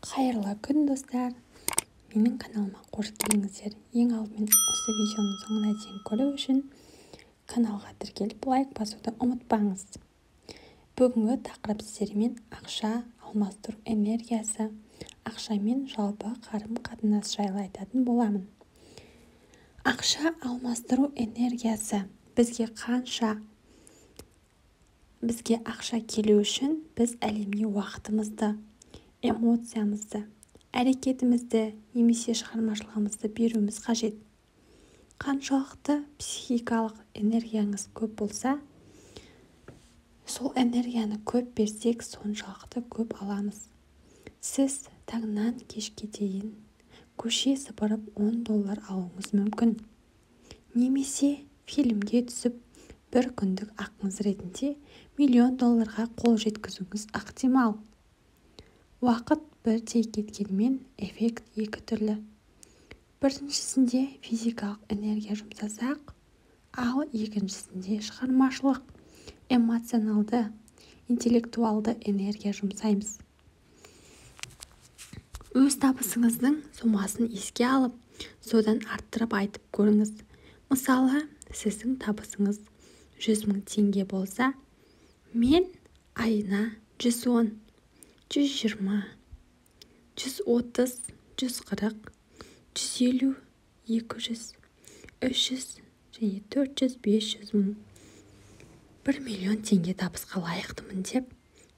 Қайырлы күн достар, менің каналыма қош келдіңіздер. Ең алдымен осы видеоны соңына дейін көру үшін каналға тіркеліп лайк басуды ұмытпаңыз. Бүгінгі тақырып сіздермен ақша алмастыру энергиясы, ақшамен жалпы қарым-қатынас жайлы айтатын боламын. Ақша алмастыру энергиясы бізге ақша келу үшін біз әлемге уақытымызды, эмоциямызды, әрекетімізді немесе шығармашылығымызды беруіміз қажет. Қаншалықты психикалық энергияңыз көп болса, сол энергияны көп берсек, соншалықты көп аламыз. Сіз таңнан кешке дейін көше сыпырып $10 алуыңыз мүмкін. Немесе фильмге түсіп, бір күндік ақыңыз ретінде $1 миллион қол жеткізуіңіз ықтимал. Уақыт бірдей кеткенмен эффект екі түрлі. Біріншісінде физикалық энергия жұмсасақ, ал екіншісінде шығармашылық, эмоционалды, интеллектуалды энергия жұмсаймыз. Өз табысыңыздың сомасын еске алып, содан арттырып айтып көріңіз. Мысалы, сіздің табысыңыз 100 000 теңге болса, мен айына 110, 120, 130, 140, 150, 200, 300 және 400, 500 мың, 1 миллион теңге табысқа лайықтымын деп,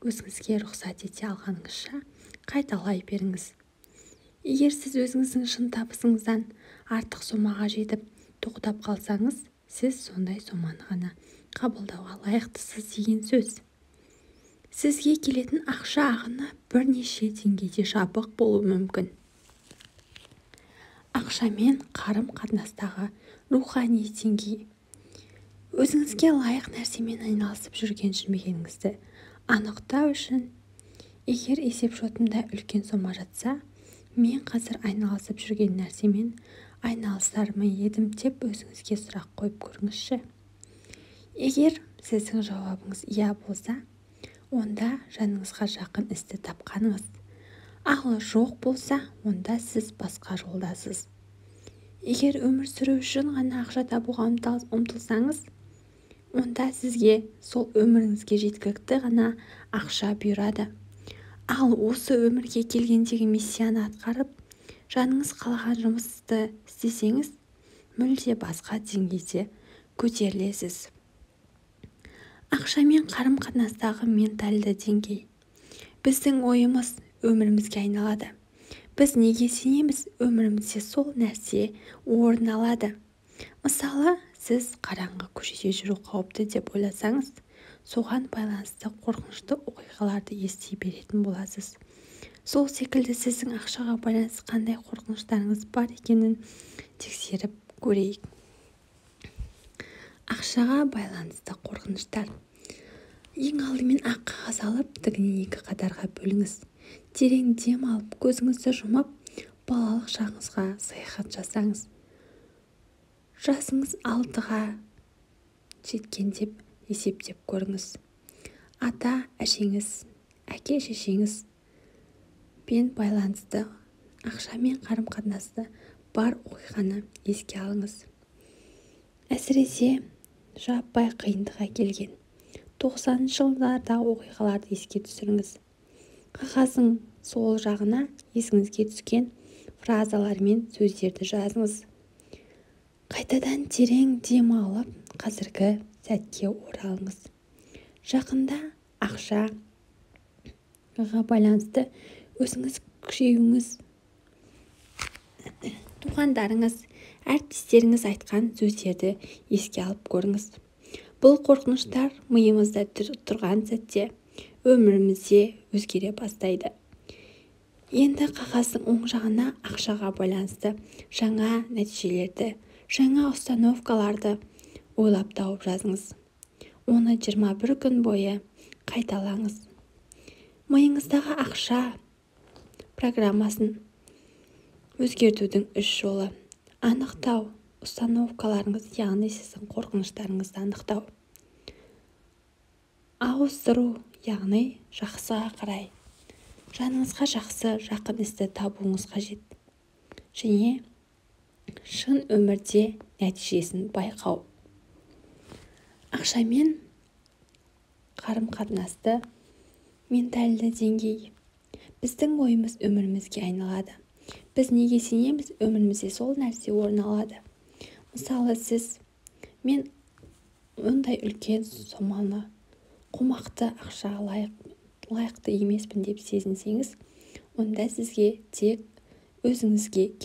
өзіңізге рұқсат ете алғаныңызша қайталай беріңіз. Егер сіз өзіңіздің шын табысыңыздан артық сомаға жетіп, тоқтап қалсаңыз, сіз сондай соманы ғана қабылдауға лайықтысыз деген сөз. Сізге келетін ақша ағыны бірнеше деңгейде жабық болуы мүмкін. Ақшамен қарым-қатынастағы рухани деңгей. Өзіңізге лайық нәрсемен айналысып жүргеніңізді анықтау үшін, егер есеп-шотымда үлкен сома жатса, мен қазір айналысып жүрген нәрсемен айналысар ма едім деп өзіңізге сұрақ қойып көріңізші. Егер сіздің жауабыңыз иә болса, онда жаныңызға жақын істі тапқаныңыз. Ал жоқ болса, онда сіз басқа жолдасыз. Егер өмір сүру үшін ғана ақша табуға ұмтылсаңыз, онда сізге сол өміріңізге жеткілікті ғана ақша бұйырады. Ал осы өмірге келгендегі миссияны атқарып, жаныңыз қалаған жұмысты істесеңіз, мүлде басқа деңгейде көтерілесіз. Ақшамен қарым-қатынастағы ментальды деңгей. Біздің ойымыз өмірімізге айналады. Біз неге сенеміз, өмірімізде сол нәрсе орын алады. Мысалы, сіз қараңғы көшеде жүру қауіпті деп ойласаңыз, соған байланысты қорқынышты оқиғаларды ести беретін боласыз. Сол секілді сіздің ақшаға байланысты қандай қорқыныштарыңыз бар екенін тексеріп көрейік. Ақшаға байланысты қорқыныштар. Ең алдымен ақ қағаз алып, тігінен 2 қатарға бөліңіз. Терең дем алып, көзіңізді жұмып, балалық шағыңызға саяхат жасаңыз. Жасыңыз 6-ға жеткен деп есептеп көріңіз. Ата, әжеңіз, әке, шешеңіз пен байланысты, ақшамен қарым-қатынасты бар оқиғаны еске алыңыз. Әсіресе жаппай қиындыққа келген 90-шы жылдардағы оқиғаларды еске түсіріңіз. Қағаздың сол жағына есіңізге түскен фразалар мен сөздерді жазыңыз. Қайтадан терең дем алып, қазіргі сәтке оралыңыз. Жақында ақшаға байланысты өзіңіз күшеюіңіз, туғандарыңыз, әріптестеріңіз айтқан сөздерді еске алып көріңіз. Бұл қорқыныштар миымызда тұрған сәтте өмірімізде өзгере бастайды. Енді қағаздың оң жағына ақшаға байланысты жаңа нәтижелерді, жаңа установкаларды ойлап тауып жазыңыз. Оны 21 күн бойы қайталаңыз. Миыңыздағы ақша программасын өзгертудің 3 жолы. Анықтау установкаларыңыз, яғни сіздің қорқыныштарыңызды анықтау. Ауыстыру, яғни жақсыға қарай жаныңызға жақсы, жақын істі табуыңыз қажет. Және шын өмірде нәтижесін байқау. Ақшамен қарым-қатынасты ментальды деңгей. Біздің ойымыз өмірімізге айналады. Біз неге сенеміз, өмірімізде сол нәрсе орын алады. Мысалы, мен ондай үлкен соманы, қомақты ақшаға лайықты емеспін деп сезінсеңіз, онда сізге тек өзіңізге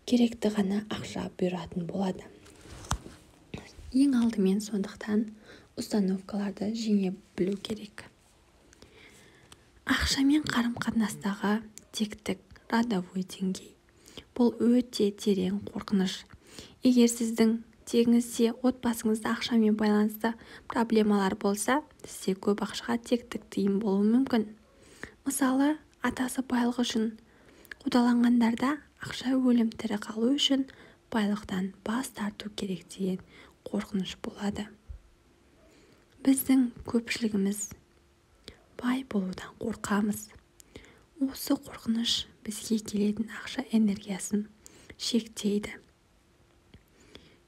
керекті ғана ақша бұйыратын болады. Ең алдымен сондықтан установкаларды жеңе білу керек. Ақшамен қарым-қатынастағы тектік, родовой деңгей. Бұл өте терең қорқыныш. Егер сіздің тегіңізде отбасыңызда ақшамен байланысты проблемалар болса, сізде көп ақшаға тектік тыйым болуы мүмкін. Мысалы, атасы байлық үшін қудаланғандарда ақша өлім тірі қалу үшін байлықтан бас тарту керек деген қорқыныш болады. Біздің көпшілігіміз бай болудан қорқамыз. Осы қорқыныш бізге келетін ақша энергиясын шектейді.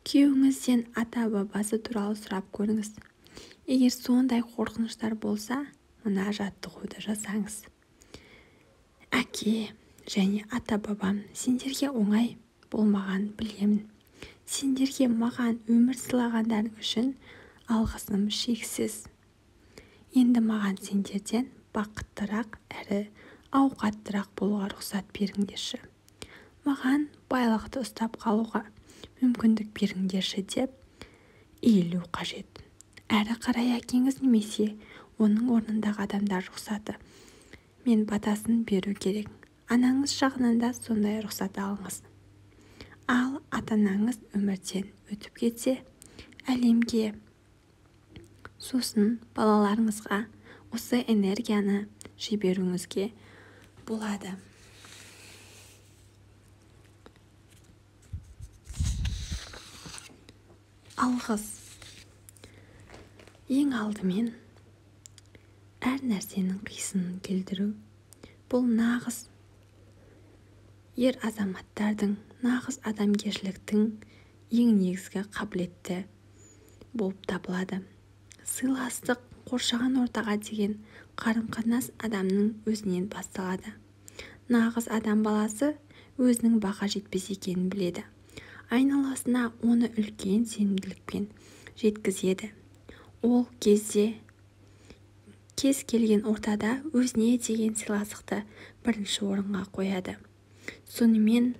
Күйеуіңізден ата-бабасы туралы сұрап көріңіз. Егер сондай қорқыныштар болса, мына жаттығуды жасаңыз. Әке және ата-бабам сендерге оңай болмаған білемін. Сендерге маған өмір сыйлағандарың үшін алғысым шексіз. Енді маған сендерден бақыттырақ әрі ауқаттырақ болуға рұқсат беріңдерші. Маған байлықты ұстап қалуға мүмкіндік беріңдерші деп иілу қажет. Әрі қарай әкеңіз немесе оның орнындағы адамдар рұқсаты мен батасын беру керек. Анаңыз жағынан да сондай рұқсат алыңыз. Ал ата-анаңыз өмірден өтіп кетсе, әлемге, сосын балаларыңызға осы энергияны жіберуіңізге болады. Алғыс. Ең алдымен әр нәрсенің қисынын келтіру. Бұл нағыз ер азаматтардың, нағыз адамгершіліктің ең негізгі қабілеті болып табылады. Сыйластық, қоршаған ортаға деген қарым-қатынас адамның өзінен басталады. Нағыз адам баласы өзінің баға жетпес екенін біледі. Айналасына оны үлкен сенімділікпен жеткізеді. Ол кезде кез келген ортада өзіне деген сыйластықты бірінші орынға қояды. Сонымен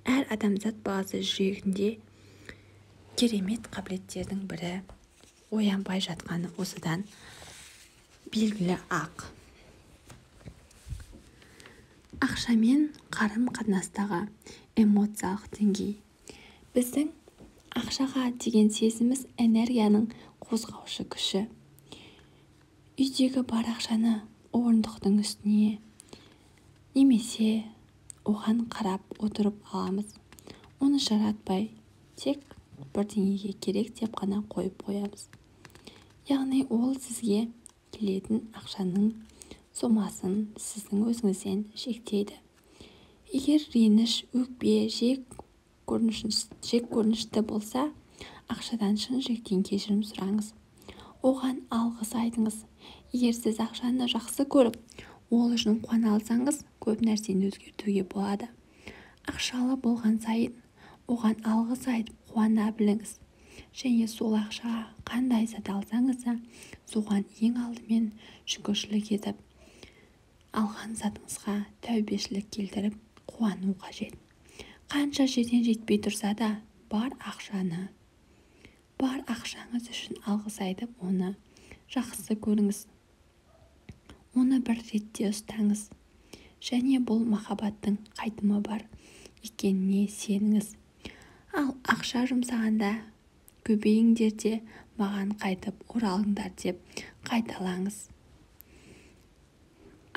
әр адамзат баласы жүрегінде керемет қабілеттердің бірі оянбай жатқаны осыдан белгілі ақ. Ақшамен қарым-қатынастағы эмоциялық деңгей. Біздің ақшаға деген сезіміміз энергияның қозғаушы күші. Үйдегі бар ақшаны орындықтың үстіне немесе оған қарап отырып аламыз. Оны жаратпай, тек бірдеңеге керек деп қана қойып қоямыз. Яғни ол сізге келетін ақшаның сомасын сіздің өзіңізден шектейді. Егер реніш, өкпе, жек көрінішті болса, ақшадан шын жүректен кешірім сұраңыз. Оған алғыс айтыңыз. Егер сіз ақшаны жақсы көріп, ол үшін қуана алсаңыз, көп нәрсені өзгертуге болады. Ақшалы болған сайын, оған алғыс айтып қуана біліңіз. Және сол ақшаға қандай зат алсаңыз да, соған ең алдымен шүкіршілік етіп, алған затыңызға тәубешілік келтіріп қуану қажет. Қанша жерден жетпей тұрса да, бар ақшаңыз үшін алғыс айтып, оны жақсы көріңіз. Оны бір ретте ұстаңыз. Және бұл махаббаттың қайтымы бар екеніне сеніңіз. Ал ақша жұмсағанда көбейіңдер де маған қайтып оралыңдар деп қайталаңыз.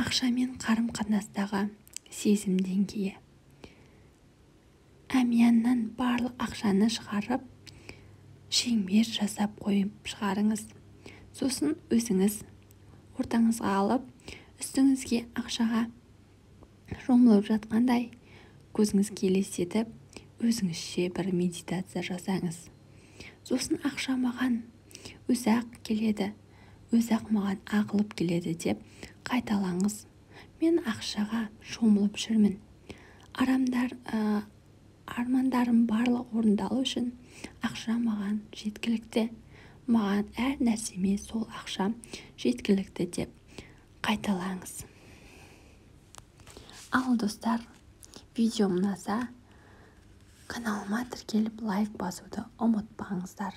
Ақшамен қарым-қатынастағы сезім деңгейі. Әмияннан барлық ақшаны шығарып, шеңбер жасап қойып шығарыңыз. Сосын өзіңіз ортаңызға алып, үстіңізге ақшаға шомылып жатқандай көзіңізге елестетіп өзіңізше бір медитация жасаңыз. Сосын ақша маған өзі-ақ келеді, өзі-ақ маған ағылып келеді деп қайталаңыз. Мен ақшаға шомылып жүрмін. Армандарым барлық орындалу үшін ақша маған жеткілікті. Маған әр нәрсеме сол ақша жеткілікті деп қайталаңыз. Ал достар, видео ұнаса, каналыма тіркеліп лайк басуды ұмытпаңыздар.